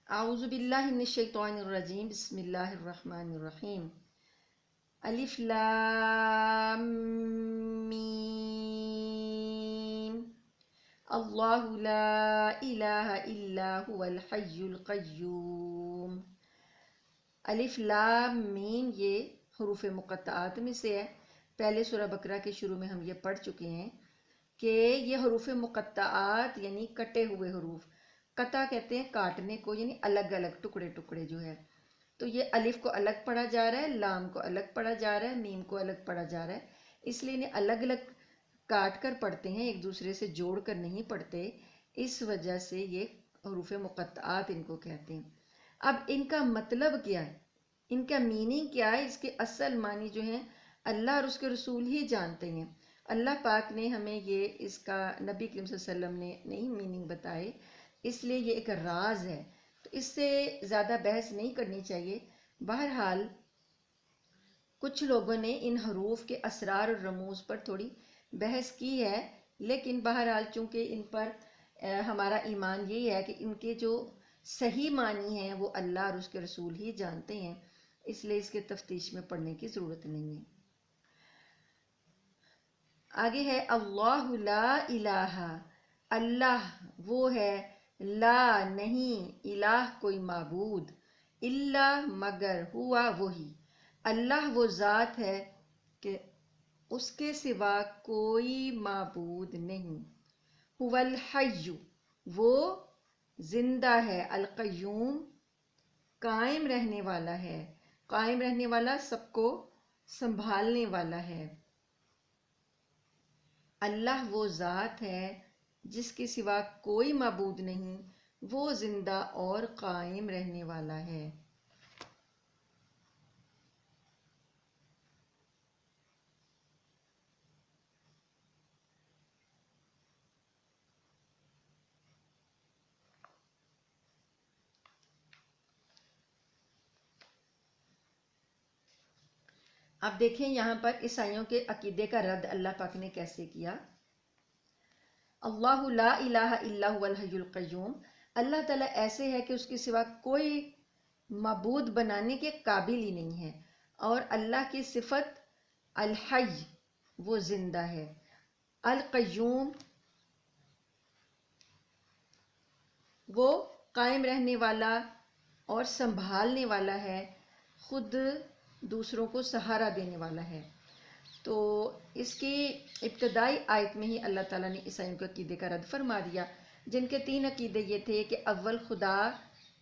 اعوذ باللہ من الشیطان الرجیم بسم اللہ الرحمن الرحیم الف لام میم اللہ لا الہ الا هو الحی القیوم۔ الف لام میم یہ حروف مقطعات میں سے ہے۔ پہلے سورہ بقرہ کے شروع میں ہم یہ پڑھ چکے ہیں کہ یہ حروف مقطعات یعنی کٹے ہوئے حروف، قطع کہتے ہیں کاٹنے کو، یعنی الگ الگ ٹکڑے ٹکڑے جو ہے، تو یہ الف کو الگ پڑھا جا رہا ہے، لام کو الگ پڑھا جا رہا ہے، میم کو الگ پڑھا جا رہا ہے، اس لیے انہیں الگ الگ کاٹ کر پڑھتے ہیں، ایک دوسرے سے جوڑ کر نہیں پڑھتے، اس وجہ سے یہ حروف مقطعات ان کو کہتے ہیں۔ اب ان کا مطلب کیا ہے، ان کا میننگ کیا ہے، اس کے اصل معنی جو ہیں اللہ اور اس کے رسول ہی جانتے ہیں۔ اللہ پاک نے ہمیں یہ اس کا نبی کریم صلی اللہ علیہ وسلم نے نہیں میننگ بتائے، اس لیے یہ ایک راز ہے، تو اس سے زیادہ بحث نہیں کرنی چاہیے۔ بہرحال کچھ لوگوں نے ان حروف کے اسرار اور رموز پر تھوڑی بحث کی ہے، لیکن بہرحال چونکہ ان پر ہمارا ایمان یہی ہے کہ ان کے جو صحیح معنی ہیں وہ اللہ اور اس کے رسول ہی جانتے ہیں، اس لیے اس کے تفتیش میں پڑھنے کی ضرورت نہیں ہے۔ آگے ہے اللہ لا الہ، اللہ وہ ہے، لا نہیں، الہ کوئی معبود، الا مگر، ہوا وہی، اللہ وہ ذات ہے کہ اس کے سوا کوئی معبود نہیں، هو الحی وہ زندہ ہے، القیوم قائم رہنے والا ہے، قائم رہنے والا سب کو سنبھالنے والا ہے۔ اللہ وہ ذات ہے جس کے سوا کوئی معبود نہیں، وہ زندہ اور قائم رہنے والا ہے۔ اب دیکھیں یہاں پر عیسائیوں کے عقیدے کا رد اللہ پاک نے کیسے کیا۔ اللہ لا الہ الا هو الحی القیوم، اللہ تعالیٰ ایسے ہے کہ اس کے سوا کوئی معبود بنانے کے قابل ہی نہیں ہے، اور اللہ کی صفت الحی وہ زندہ ہے، القیوم وہ قائم رہنے والا اور سنبھالنے والا ہے، خود دوسروں کو سہارا دینے والا ہے۔ تو اس کی ابتدائی آیت میں ہی اللہ تعالیٰ نے عیسائیوں کے عقیدے کا رد فرما دیا، جن کے تین عقیدے یہ تھے کہ اول خدا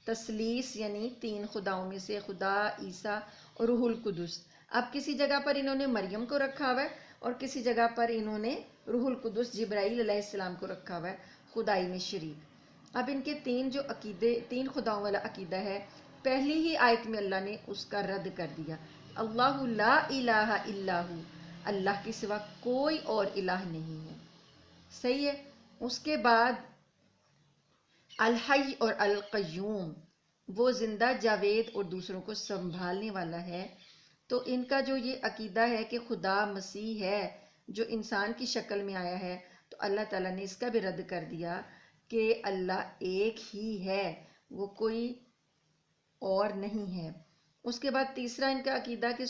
تثلیث یعنی تین خداؤں میں سے خدا، عیسیٰ اور روح القدس۔ اب کسی جگہ پر انہوں نے مریم کو رکھا ہوا ہے اور کسی جگہ پر انہوں نے روح القدس جبرائیل علیہ السلام کو رکھا ہوا ہے خدائی میں شریک۔ اب ان کے تین خداؤں والا عقیدہ ہے، پہلی ہی آیت میں اللہ نے اس کا رد کر دیا، اللہ لا الہ الا ہو، اللہ کے سوا کوئی اور الہ نہیں ہے، صحیح ہے۔ اس کے بعد الحی اور القیوم وہ زندہ جاوید اور دوسروں کو سنبھالنے والا ہے۔ تو ان کا جو یہ عقیدہ ہے کہ خدا مسیح ہے جو انسان کی شکل میں آیا ہے، تو اللہ تعالیٰ نے اس کا بھی رد کر دیا کہ اللہ ایک ہی ہے، وہ کوئی اور نہیں ہے۔ اس کے بعد تیسرا ان کا عقیدہ کہ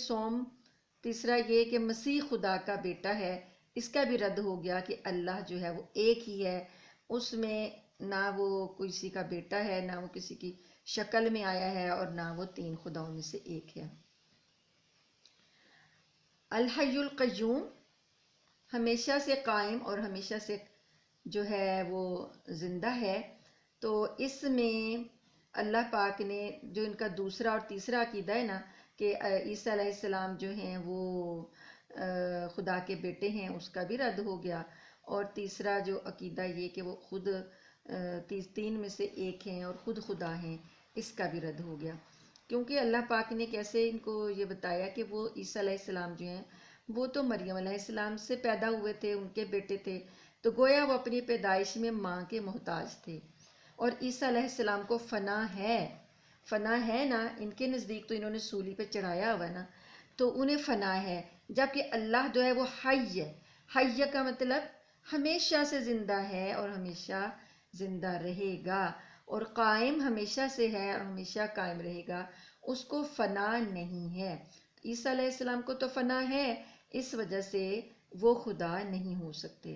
تیسرا یہ کہ مسیح خدا کا بیٹا ہے، اس کا بھی رد ہو گیا کہ اللہ جو ہے وہ ایک ہی ہے، اس میں نہ وہ کسی کا بیٹا ہے، نہ وہ کسی کی شکل میں آیا ہے، اور نہ وہ تین خداؤں میں سے ایک ہے۔ الحی القیوم ہمیشہ سے قائم اور ہمیشہ سے جو ہے وہ زندہ ہے۔ تو اس میں اللہ پاک نے جو ان کا دوسرا اور تیسرا عقیدہ ہے نا کہ عیسیٰ علیہ السلام جو ہیں وہ خدا کے بیٹے ہیں، اس کا بھی رد ہو گیا، اور تیسرا جو عقیدہ یہ کہ وہ خود تین میں سے ایک ہیں اور خود خدا ہیں، اس کا بھی رد ہو گیا، کیونکہ اللہ پاک نے کیسے ان کو یہ بتایا کہ وہ عیسیٰ علیہ السلام جو ہیں وہ تو مریم علیہ السلام سے پیدا ہوئے تھے، ان کے بیٹے تھے، تو گویا وہ اپنی پیدائش میں ماں کے محتاج تھے، اور عیسیٰ علیہ السلام کو فنا ہے نا، ان کے نزدیک تو انہوں نے سولی پہ چڑھایا ہوا ہے نا، تو انہیں فنا ہے، جبکہ اللہ جو ہے وہ حی ہے۔ حی کا مطلب ہمیشہ سے زندہ ہے اور ہمیشہ زندہ رہے گا، اور قائم ہمیشہ سے ہے اور ہمیشہ قائم رہے گا، اس کو فنا نہیں ہے۔ عیسیٰ علیہ السلام کو تو فنا ہے، اس وجہ سے وہ خدا نہیں ہو سکتے۔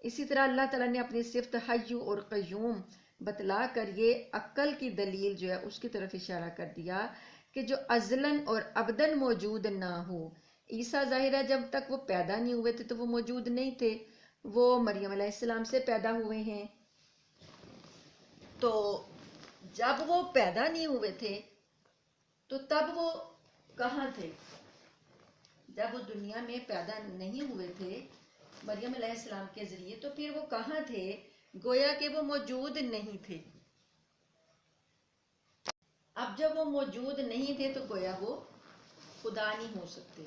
اسی طرح اللہ تعالیٰ نے اپنی صفت حی اور قیوم بتلا کر یہ عقل کی دلیل جو ہے اس کی طرف اشارہ کر دیا کہ جو ازلاً اور ابداً موجود نہ ہو۔ عیسیٰ ظاہر ہے جب تک وہ پیدا نہیں ہوئے تھے تو وہ موجود نہیں تھے، وہ مریم علیہ السلام سے پیدا ہوئے ہیں، تو جب وہ پیدا نہیں ہوئے تھے تو تب وہ کہاں تھے؟ جب وہ دنیا میں پیدا نہیں ہوئے تھے مریم علیہ السلام کے ذریعے، تو پھر وہ کہاں تھے؟ گویا کہ وہ موجود نہیں تھے۔ اب جب وہ موجود نہیں تھے تو گویا وہ خدا نہیں ہو سکتے۔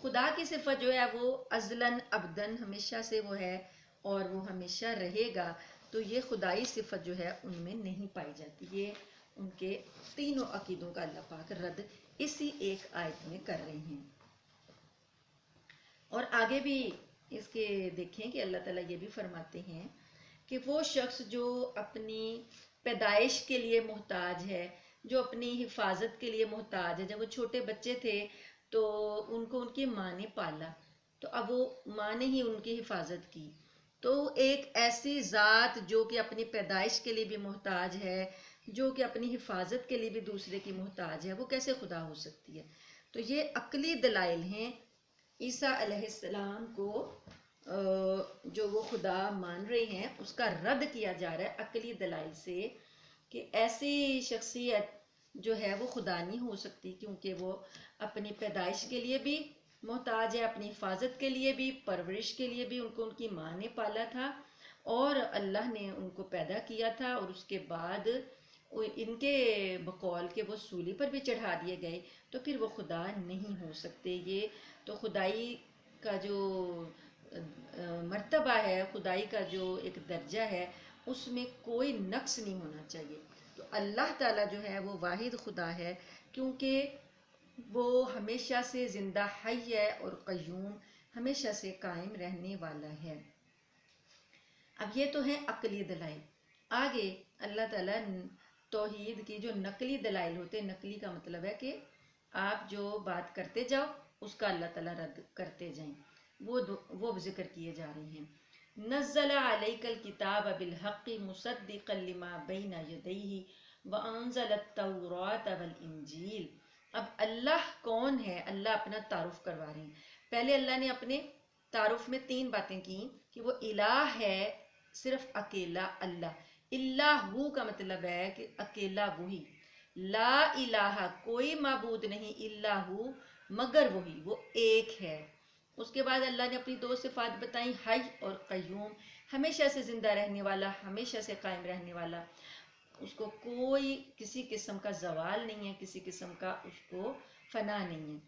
خدا کی صفت جو ہے وہ ازلاً ابداً ہمیشہ سے وہ ہے اور وہ ہمیشہ رہے گا، تو یہ خدائی صفت جو ہے ان میں نہیں پائی جاتی۔ یہ ان کے تینوں عقیدوں کا اللہ پاک رد اسی ایک آیت میں کر رہے ہیں۔ اور آگے بھی اس کے دیکھیں کہ اللہ تعالیٰ یہ بھی فرماتے ہیں کہ وہ شخص جو اپنی پیدائش کے لیے محتاج ہے، جو اپنی حفاظت کے لیے محتاج ہے، جب وہ چھوٹے بچے تھے تو ان کو ان کی ماں نے پالا، تو اب وہ ماں نے ہی ان کی حفاظت کی، تو ایک ایسی ذات جو کہ اپنی پیدائش کے لیے بھی محتاج ہے، جو کہ اپنی حفاظت کے لیے بھی دوسرے کی محتاج ہے، وہ کیسے خدا ہو سکتی ہے؟ تو یہ عقلی دلائل ہیں عیسیٰ علیہ السلام کو جو وہ خدا مان رہے ہیں اس کا رد کیا جا رہا ہے عقلی دلائل سے، کہ ایسی شخصیت جو ہے وہ خدا نہیں ہو سکتی، کیونکہ وہ اپنی پیدائش کے لیے بھی محتاج ہے، اپنی حفاظت کے لیے بھی، پرورش کے لیے بھی ان کو ان کی ماں نے پالا تھا، اور اللہ نے ان کو پیدا کیا تھا، اور اس کے بعد ان کے بقول کے وہ سولی پر بھی چڑھا دیے گئے، تو پھر وہ خدا نہیں ہو سکتے۔ یہ تو خدائی کا جو مرتبہ ہے، خدائی کا جو ایک درجہ ہے، اس میں کوئی نقص نہیں ہونا چاہیے۔ تو اللہ تعالیٰ جو ہے وہ واحد خدا ہے، کیونکہ وہ ہمیشہ سے زندہ حی ہے اور قیوم، ہمیشہ سے قائم رہنے والا ہے۔ اب یہ تو ہیں عقلی دلائل۔ آگے اللہ تعالیٰ توحید کی جو نقلی دلائل ہوتے ہیں، نقلی کا مطلب ہے کہ آپ جو بات کرتے جاؤ اس کا اللہ تعالیٰ رد کرتے جائیں، وہ ذکر کیے جا رہے ہیں۔ نزل علیک الکتاب بالحق مصدقا لما بین یدیہ وانزل التوراۃ والانجیل۔ اب اللہ کون ہے؟ اللہ اپنا تعارف کروا رہے ہیں۔ پہلے اللہ نے اپنے تعارف میں 3 باتیں کی کہ وہ الہ ہے، صرف اکیلا اللہ۔ اللہ کا مطلب ہے کہ اکیلا وہی، لا الہ کوئی معبود نہیں، اللہ مگر وہی، وہ ایک ہے۔ اس کے بعد اللہ نے اپنی 2 صفات بتائیں، حی اور قیوم، ہمیشہ سے زندہ رہنے والا، ہمیشہ سے قائم رہنے والا، اس کو کوئی کسی قسم کا زوال نہیں ہے، کسی قسم کا اس کو فنا نہیں ہے۔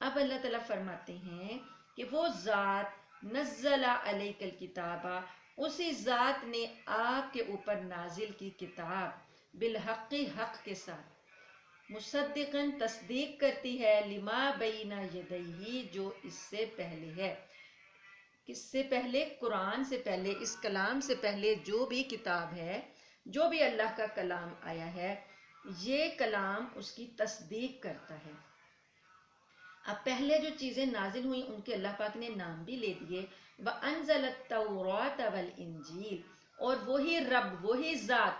اب اللہ تعالیٰ فرماتے ہیں کہ وہ ذات نزل علیک الکتاب، اسی ذات نے آپ کے اوپر نازل کی کتاب، بالحق حق کے ساتھ، مصدقاً تصدیق کرتی ہے، لما بین یدیہ جو اس سے پہلے ہے۔ کس سے پہلے؟ قرآن سے پہلے، اس کلام سے پہلے جو بھی کتاب ہے، جو بھی اللہ کا کلام آیا ہے، یہ کلام اس کی تصدیق کرتا ہے۔ اب پہلے جو چیزیں نازل ہوئیں ان کے اللہ پاک نے نام بھی لے دیے، وَأَنزَلَ التَّوْرَاةَ وَالْإِنجِيلَ، اور وہی رب، وہی ذات،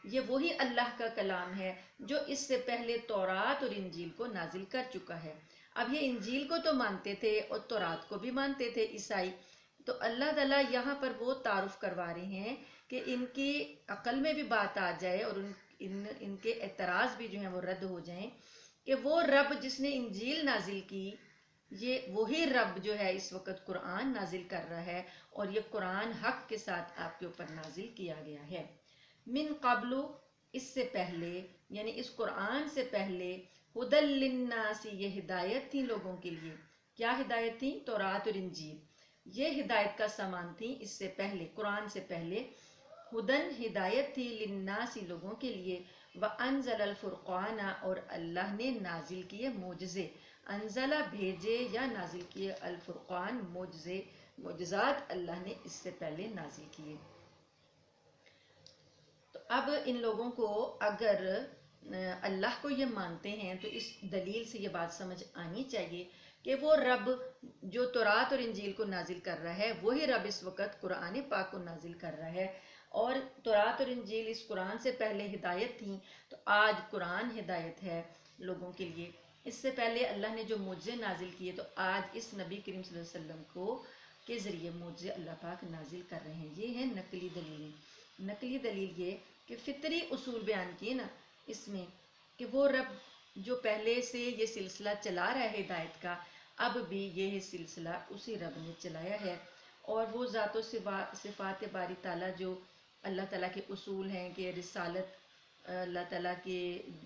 یہ وہی اللہ کا کلام ہے جو اس سے پہلے تورات اور انجیل کو نازل کر چکا ہے۔ اب یہ انجیل کو تو مانتے تھے اور تورات کو بھی مانتے تھے عیسائی، تو اللہ تعالیٰ یہاں پر وہ تعارف کروا رہے ہیں کہ ان کی عقل میں بھی بات آ جائے اور ان کے اعتراض بھی جو ہیں وہ رد ہو جائیں، کہ وہ رب جس نے انجیل نازل کی، یہ وہی رب جو ہے اس وقت قرآن نازل کر رہا ہے، اور یہ قرآن حق کے ساتھ آپ کے اوپر نازل کیا گیا ہے۔ من قبل، اس سے پہلے، یعنی اس قرآن سے پہلے، ہدی للناس، یہ ہدایت تھی لوگوں کے لیے۔ کیا ہدایت تھی؟ تورات اور انجیل، یہ ہدایت کا سامان تھی اس سے پہلے، قرآن سے پہلے۔ ہدن ہدایت تھی، للناس لوگوں کے لیے، وانزل الفرقان، اور اللہ نے نازل کیے معجزے، انزلہ بھیجے یا نازل کیے، الفرقان معجزے، معجزات اللہ نے اس سے پہلے نازل کیے۔ تو اب ان لوگوں کو اگر اللہ کو یہ مانتے ہیں تو اس دلیل سے یہ بات سمجھ آنی چاہیے کہ وہ رب جو تورات اور انجیل کو نازل کر رہا ہے وہی رب اس وقت قرآن پاک کو نازل کر رہا ہے، اور تورات اور انجیل اس قرآن سے پہلے ہدایت تھیں، تو آج قرآن ہدایت ہے لوگوں کے لیے۔ اس سے پہلے اللہ نے جو معجزے نازل کیے تو آج اس نبی کریم صلی اللہ علیہ وسلم کو کے ذریعے معجزے اللہ پاک نازل کر رہے ہیں۔ یہ ہیں نقلی دلیلیں۔ نقلی دلیل یہ کہ فطری اصول بیان کیے نا اس میں، کہ وہ رب جو پہلے سے یہ سلسلہ چلا رہا ہے ہدایت کا، اب بھی یہ سلسلہ اسی رب نے چلایا ہے، اور وہ ذات و صفات باری تعالیٰ جو اللہ تعالیٰ کے اصول ہیں کہ رسالت، اللہ تعالیٰ کے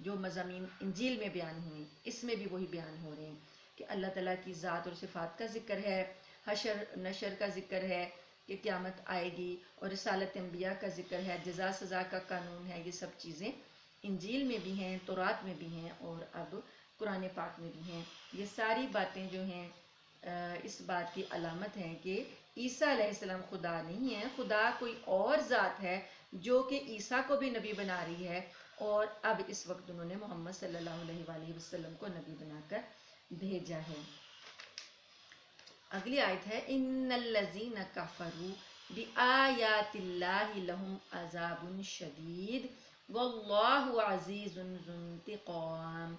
جو مضامین انجیل میں بیان ہوئے اس میں بھی وہی بیان ہو رہے ہیں کہ اللہ تعالیٰ کی ذات اور صفات کا ذکر ہے، حشر نشر کا ذکر ہے کہ قیامت آئے گی، اور رسالت انبیاء کا ذکر ہے، جزا سزا کا قانون ہے۔ یہ سب چیزیں انجیل میں بھی ہیں، تورات میں بھی ہیں، اور اب قرآن پاک میں بھی ہیں۔ یہ ساری باتیں جو ہیں اس بات کی علامت ہیں کہ عیسیٰ علیہ السلام خدا نہیں ہے، خدا کوئی اور ذات ہے جو کہ عیسیٰ کو بھی نبی بنا رہی ہے، اور اب اس وقت انہوں نے محمد صلی اللہ علیہ وآلہ وسلم کو نبی بنا کر بھیجا ہے۔ اگلی آیت ہے ان الذین کفروا بآیات اللہ لہم عذاب شدید واللہ عزیز ذو انتقام۔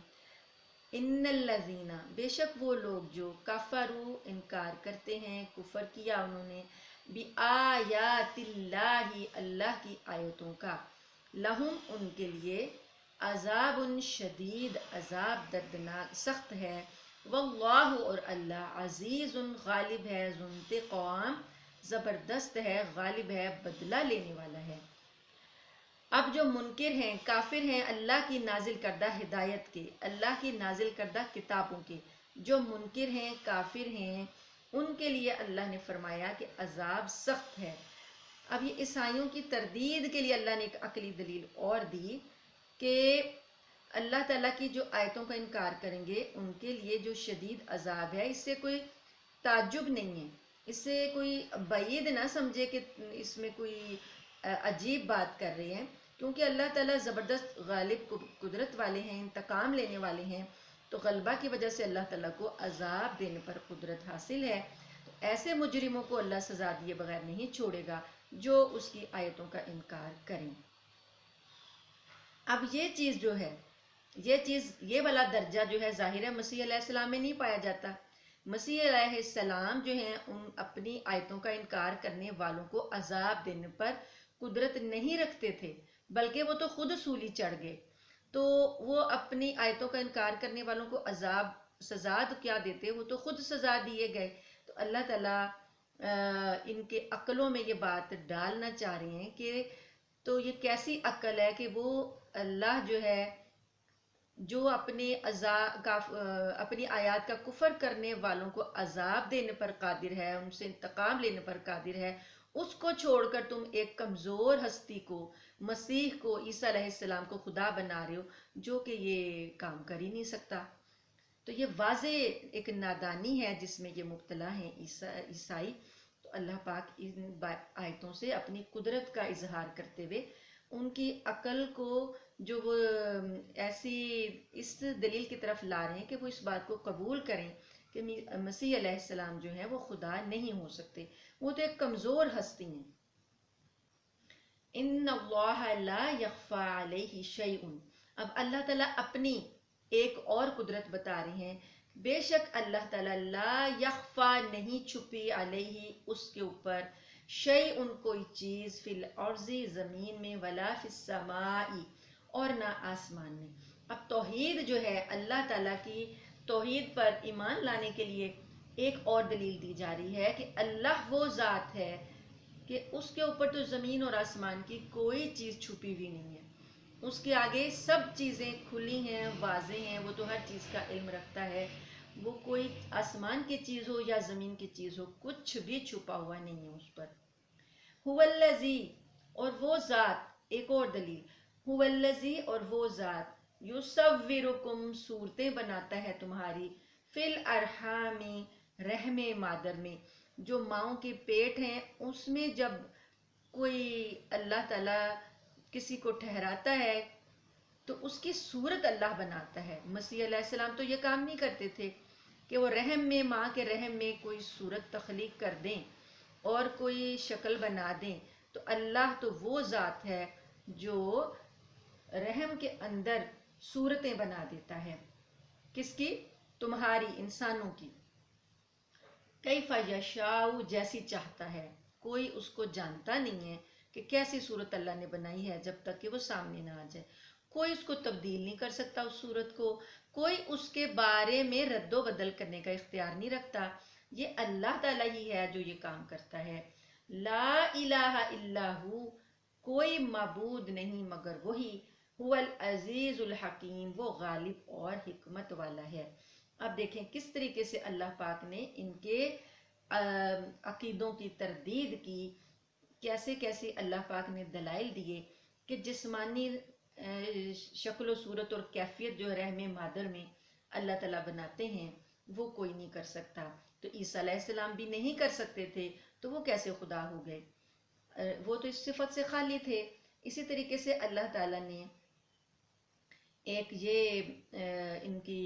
ان الذین، بے شک وہ لوگ جو کفروا انکار کرتے ہیں، کفر کیا انہوں نے، بآیات اللہ اللہ کی آیتوں کا، لہم ان کے لیے، عذاب شدید عذاب دردناک سخت ہے، واللہ اور اللہ عزیز غالب ہے، ذو انتقام زبردست ہے، غالب ہے، بدلہ لینے والا ہے۔ اب جو منکر ہیں، کافر ہیں اللہ کی نازل کردہ ہدایت کے، اللہ کی نازل کردہ کتابوں کے، جو منکر ہیں کافر ہیں، ان کے لیے اللہ نے فرمایا کہ عذاب سخت ہے۔ اب یہ عیسائیوں کی تردید کے لیے اللہ نے ایک عقلی دلیل اور دی کہ اللہ تعالیٰ کی جو آیتوں کا انکار کریں گے ان کے لیے جو شدید عذاب ہے، اس سے کوئی تعجب نہیں ہے، اس سے کوئی بعید نہ سمجھے کہ اس میں کوئی عجیب بات کر رہے ہیں، کیونکہ اللہ تعالیٰ زبردست غالب قدرت والے ہیں، انتقام لینے والے ہیں، تو غلبہ کی وجہ سے اللہ تعالیٰ کو عذاب دینے پر قدرت حاصل ہے۔ تو ایسے مجرموں کو اللہ سزا دیے بغیر نہیں چھوڑے گا جو اس کی آیتوں کا انکار کریں۔ اب یہ چیز جو ہے، یہ والا درجہ جو ہے ظاہر ہے مسیح علیہ السلام میں نہیں پایا جاتا۔ مسیح علیہ السلام جو ہیں ان اپنی آیتوں کا انکار کرنے والوں کو عذاب دینے پر قدرت نہیں رکھتے تھے، بلکہ وہ تو خود سولی چڑھ گئے، تو وہ اپنی آیتوں کا انکار کرنے والوں کو عذاب سزا کیا دیتے، وہ تو خود سزا دیے گئے۔ تو اللہ تعالیٰ ان کے عقلوں میں یہ بات ڈالنا چاہ رہے ہیں کہ تو یہ کیسی عقل ہے کہ وہ اللہ جو ہے جو اپنی آیات کا کفر کرنے والوں کو عذاب دینے پر قادر ہے، ان سے انتقام لینے پر قادر ہے، اس کو چھوڑ کر تم ایک کمزور ہستی کو، مسیح کو، عیسیٰ علیہ السلام کو خدا بنا رہے ہو، جو کہ یہ کام کر ہی نہیں سکتا۔ تو یہ واضح ایک نادانی ہے جس میں یہ مبتلا ہیں عیسائی۔ تو اللہ پاک ان آیتوں سے اپنی قدرت کا اظہار کرتے ہوئے ان کی عقل کو جو وہ ایسی اس دلیل کی طرف لا رہے ہیں کہ وہ اس بات کو قبول کریں کہ مسیح علیہ السلام جو ہے وہ خدا نہیں ہو سکتے، وہ تو ایک کمزور ہستی ہیں۔ ان اللہ لا یخفی علیہ شیء، اب اللہ تعالیٰ اپنی ایک اور قدرت بتا رہے ہیں، بے شک اللہ تعالیٰ لا یخفی نہیں چھپی علیہ اس کے اوپر، شیء کوئی چیز، فی الارض زمین میں، ولا فی السماء اور نہ آسمان میں۔ اب توحید جو ہے اللہ تعالیٰ کی توحید پر ایمان لانے کے لیے ایک اور دلیل دی جا رہی ہے کہ اللہ وہ ذات ہے کہ اس کے اوپر تو زمین اور آسمان کی کوئی چیز چھپی ہوئی نہیں ہے، اس کے آگے سب چیزیں کھلی ہیں، واضح ہیں، وہ تو ہر چیز کا علم رکھتا ہے، وہ کوئی آسمان کی چیز ہو یا زمین کی چیز ہو کچھ بھی چھپا ہوا نہیں ہے اس پر۔ هو الذی، اور وہ ذات، ایک اور دلیل، هو الذی اور وہ ذات، یصورکم صورتیں بناتا ہے تمہاری، فی الارحام رحم مادر میں، جو ماؤں کے پیٹ ہیں اس میں جب کوئی اللہ تعالیٰ کسی کو ٹھہراتا ہے تو اس کی صورت اللہ بناتا ہے۔ مسیح علیہ السلام تو یہ کام نہیں کرتے تھے کہ وہ رحم میں، ماں کے رحم میں کوئی صورت تخلیق کر دیں اور کوئی شکل بنا دیں۔ تو اللہ تو وہ ذات ہے جو رحم کے اندر صورتیں بنا دیتا ہے۔ کس کی؟ تمہاری، انسانوں کی۔ کیف یشاء، جیسی چاہتا ہے۔ کوئی اس کو جانتا نہیں ہے کہ کیسی صورت اللہ نے بنائی ہے جب تک کہ وہ سامنے نہ آ جائے۔ کوئی اس کو تبدیل نہیں کر سکتا اس صورت کو، کوئی اس کے بارے میں رد و بدل کرنے کا اختیار نہیں رکھتا۔ یہ اللہ تعالیٰ ہی ہے جو یہ کام کرتا ہے۔ لا الہ الا ہو، کوئی معبود نہیں مگر وہی، هو العزیز الحکیم، وہ غالب اور حکمت والا ہے۔ اب دیکھیں کس طریقے سے اللہ پاک نے ان کے عقیدوں کی تردید کی، کیسے کیسے اللہ پاک نے دلائل دیے کہ جسمانی شکل و صورت اور کیفیت جو رحم مادر میں اللہ تعالیٰ بناتے ہیں وہ کوئی نہیں کر سکتا۔ تو عیسیٰ علیہ السلام بھی نہیں کر سکتے تھے تو وہ کیسے خدا ہو گئے؟ وہ تو اس صفت سے خالی تھے۔ اسی طریقے سے اللہ تعالیٰ نے ایک ان کی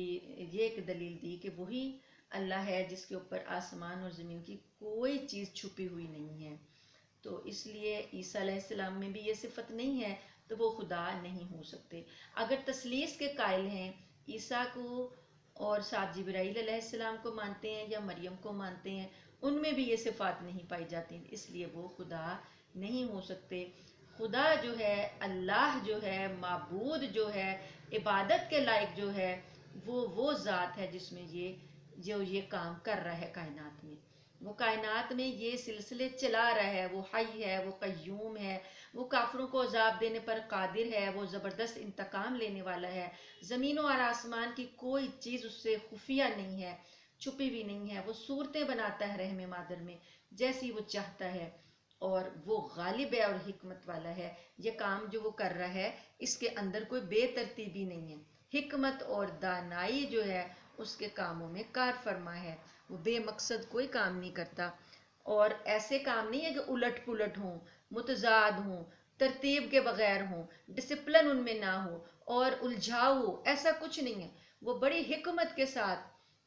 یہ ایک دلیل دی کہ وہی اللہ ہے جس کے اوپر آسمان اور زمین کی کوئی چیز چھپی ہوئی نہیں ہے۔ تو اس لیے عیسیٰ علیہ السلام میں بھی یہ صفت نہیں ہے تو وہ خدا نہیں ہو سکتے۔ اگر تثلیث کے قائل ہیں، عیسیٰ کو اور ساتھ جبرائیل علیہ السلام کو مانتے ہیں یا مریم کو مانتے ہیں، ان میں بھی یہ صفات نہیں پائی جاتی، اس لیے وہ خدا نہیں ہو سکتے۔ خدا جو ہے، اللہ جو ہے، معبود جو ہے، عبادت کے لائق جو ہے، وہ ذات ہے جس میں یہ کام کر رہا ہے کائنات میں۔ وہ کائنات میں یہ سلسلے چلا رہا ہے، وہ حی ہے، وہ قیوم ہے، وہ کافروں کو عذاب دینے پر قادر ہے، وہ زبردست انتقام لینے والا ہے۔ زمینوں اور آسمان کی کوئی چیز اس سے خفیہ نہیں ہے، چھپی بھی نہیں ہے۔ وہ صورتیں بناتا ہے رحم مادر میں جیسی وہ چاہتا ہے، اور وہ غالب ہے اور حکمت والا ہے۔ یہ کام جو وہ کر رہا ہے اس کے اندر کوئی بے ترتیبی نہیں ہے۔ حکمت اور دانائی جو ہے اس کے کاموں میں کار فرما ہے، وہ بے مقصد کوئی کام نہیں کرتا۔ اور ایسے کام نہیں ہے کہ الٹ پلٹ ہوں، متضاد ہوں، ترتیب کے بغیر ہوں، ڈسپلن ان میں نہ ہو اور الجھاؤ ہو، ایسا کچھ نہیں ہے۔ وہ بڑی حکمت کے ساتھ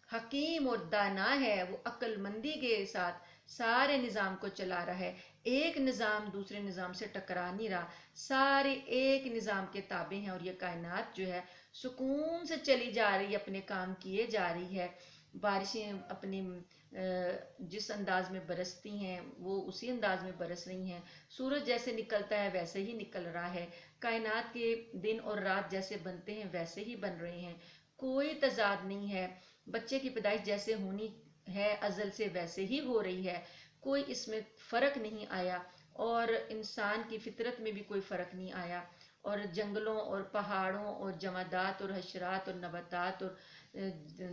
حکیم اور دانا ہے، وہ عقل مندی کے ساتھ سارے نظام کو چلا رہا ہے۔ ایک نظام دوسرے نظام سے ٹکرا نہیں رہا، سارے ایک نظام کے تابع ہیں، اور یہ کائنات جو ہے سکون سے چلی جا رہی ہے، اپنے کام کیے جا رہی ہے۔ بارشیں اپنی جس انداز میں برستی ہیں وہ اسی انداز میں برس رہی ہیں، سورج جیسے نکلتا ہے ویسے ہی نکل رہا ہے، کائنات کے دن اور رات جیسے بنتے ہیں ویسے ہی بن رہے ہیں، کوئی تضاد نہیں ہے۔ بچے کی پیدائش جیسے ہونی ہے ازل سے ویسے ہی ہو رہی ہے، کوئی اس میں فرق نہیں آیا، اور انسان کی فطرت میں بھی کوئی فرق نہیں آیا، اور جنگلوں اور پہاڑوں اور جمادات اور حشرات اور نباتات اور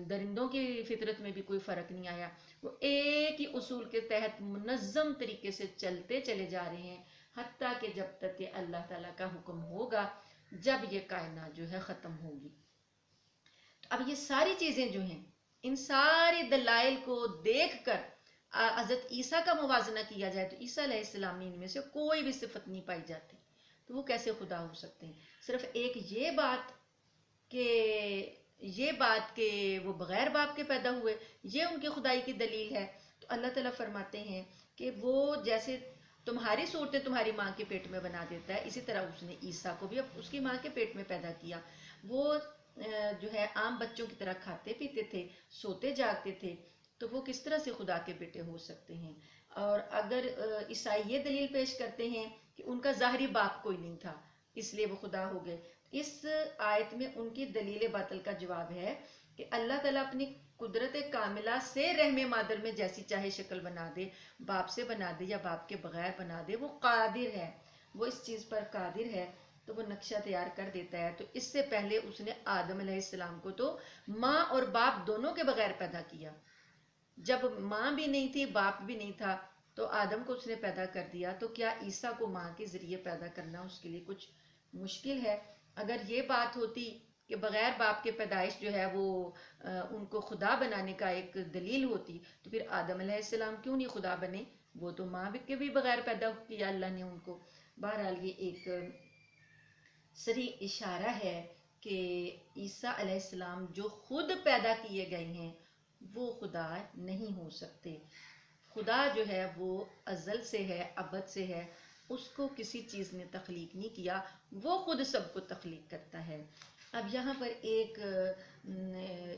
درندوں کی فطرت میں بھی کوئی فرق نہیں آیا۔ وہ ایک ہی اصول کے تحت منظم طریقے سے چلتے چلے جا رہے ہیں، حتیٰ کہ جب تک کہ اللہ تعالیٰ کا حکم ہوگا، جب یہ کائنات جو ہے ختم ہوگی۔ اب یہ ساری چیزیں جو ہیں، ان ساری دلائل کو دیکھ کر حضرت عیسیٰ کا موازنہ کیا جائے تو عیسیٰ علیہ السلام میں ان میں سے کوئی بھی صفت نہیں پائی جاتی، تو وہ کیسے خدا ہو سکتے ہیں؟ صرف ایک یہ بات کہ وہ بغیر باپ کے پیدا ہوئے، یہ ان کی خدائی کی دلیل ہے۔ تو اللہ تعالیٰ فرماتے ہیں کہ وہ جیسے تمہاری صورتیں تمہاری ماں کے پیٹ میں بنا دیتا ہے، اسی طرح اس نے عیسیٰ کو بھی اب اس کی ماں کے پیٹ میں پیدا کیا۔ وہ جو ہے عام بچوں کی طرح کھاتے پیتے تھے، سوتے جاگتے تھے، تو وہ کس طرح سے خدا کے بیٹے ہو سکتے ہیں؟ اور اگر عیسائی یہ دلیل پیش کرتے ہیں کہ ان کا ظاہری باپ کوئی نہیں تھا اس لیے وہ خدا ہو گئے، اس آیت میں ان کی دلیل باطل کا جواب ہے کہ اللہ تعالیٰ اپنی قدرت کاملہ سے رحم مادر میں جیسی چاہے شکل بنا دے، باپ سے بنا دے یا باپ کے بغیر بنا دے، وہ قادر ہے، وہ اس چیز پر قادر ہے، تو وہ نقشہ تیار کر دیتا ہے۔ تو اس سے پہلے اس نے آدم علیہ السلام کو تو ماں اور باپ دونوں کے بغیر پیدا کیا، جب ماں بھی نہیں تھی باپ بھی نہیں تھا تو آدم کو اس نے پیدا کر دیا، تو کیا عیسیٰ کو ماں کے ذریعے پیدا کرنا اس کے لیے کچھ مشکل ہے؟ اگر یہ بات ہوتی کہ بغیر باپ کے پیدائش جو ہے وہ ان کو خدا بنانے کا ایک دلیل ہوتی، تو پھر آدم علیہ السلام کیوں نہیں خدا بنے؟ وہ تو ماں کے بھی بغیر پیدا کیا اللہ نے ان کو۔ بہرحال یہ ایک صریح اشارہ ہے کہ عیسیٰ علیہ السلام جو خود پیدا کیے گئے ہیں وہ خدا نہیں ہو سکتے. خدا جو ہے وہ ازل سے ہے، ابد سے ہے، اس کو کسی چیز نے تخلیق نہیں کیا، وہ خود سب کو تخلیق کرتا ہے. اب یہاں پر ایک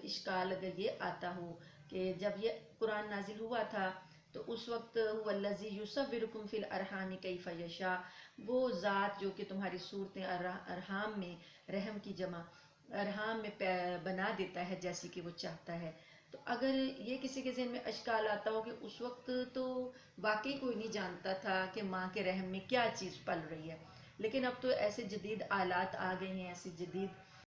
اشکال اگر یہ آتا ہو کہ جب یہ قرآن نازل ہوا تھا تو اس وقت هو الذی یصورکم فی الارحام کیف یشاء، وہ ذات جو کہ تمہاری صورتیں ارحام میں، رحم کی جمع ارحام میں بنا دیتا ہے جیسی کہ وہ چاہتا ہے. تو اگر یہ کسی کے ذہن میں اشکال آتا ہو کہ اس وقت تو واقعی کوئی نہیں جانتا تھا کہ ماں کے رحم میں کیا چیز پل رہی ہے، لیکن اب تو ایسے جدید آلات آ گئے ہیں، ایسی جدید